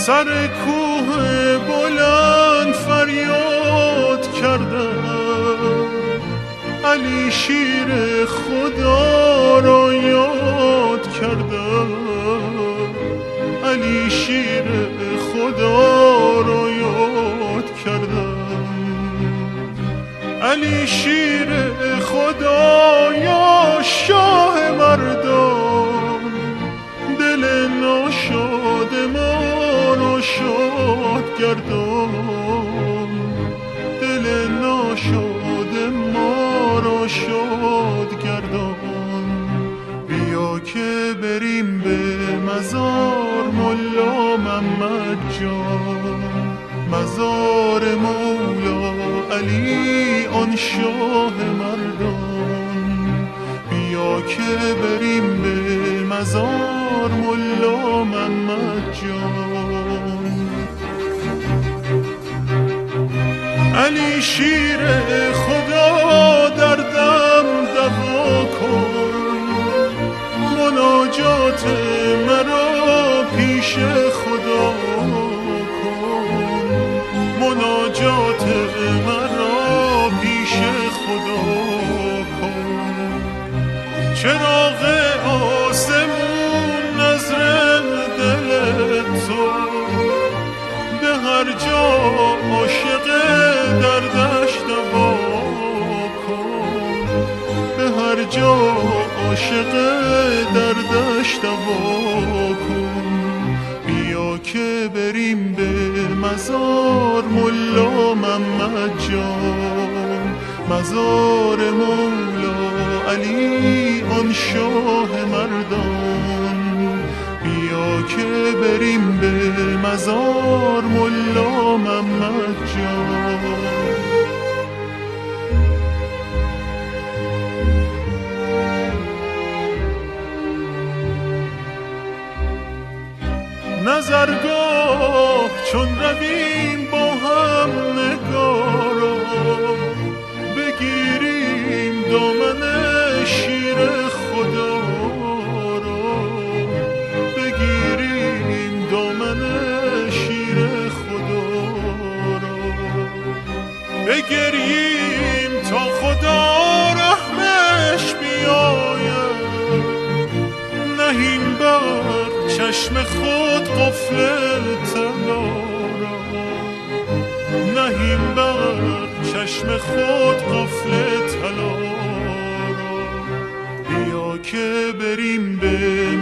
سر کوه بلند فریاد کردم، علی شیر خدا را یاد کردم، علی شیر خدا را یاد کردم، علی شیر خدا یا شاه مردان، دل ناشاد ما را شاد گردان، دل ناشاد ما را شاد گردان. بیا که بریم به مزار ملا محمد جان، مزار مولا علی آن شاه مردان. بیا که بریم به مزار ملا محمد جان. علی شیر خدا دردم دوا کن، مناجات مرا پیش خدا کن، مناجات مرا پیش خدا کن. چراغ آسمون نظر دل تو، به هر جا عاشق دردش دوا کن، به هر جا عاشق دردش دوا کن. بیا که بریم به مزار ملا محمد جان، مزار مولا علی آن شاه مردان. بیا که بریم به مزار ملا محمد جان. نظرگاه چون رویم با هم نگارا، بگیریم دامن شیر خدا را، بگیریم دامن شیر خدا را، بگریم تا خدا رحمش بیاید. نهیم بر چشم خود قفل طلا را، نهیم بر چشم خود قفل طلا را. بیا که بریم به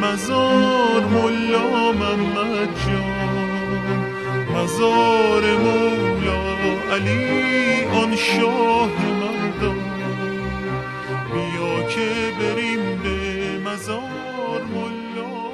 مزار ملا محمد جان، مزار مولا علی آن شاه مردان. بیا که بریم به مزار ملا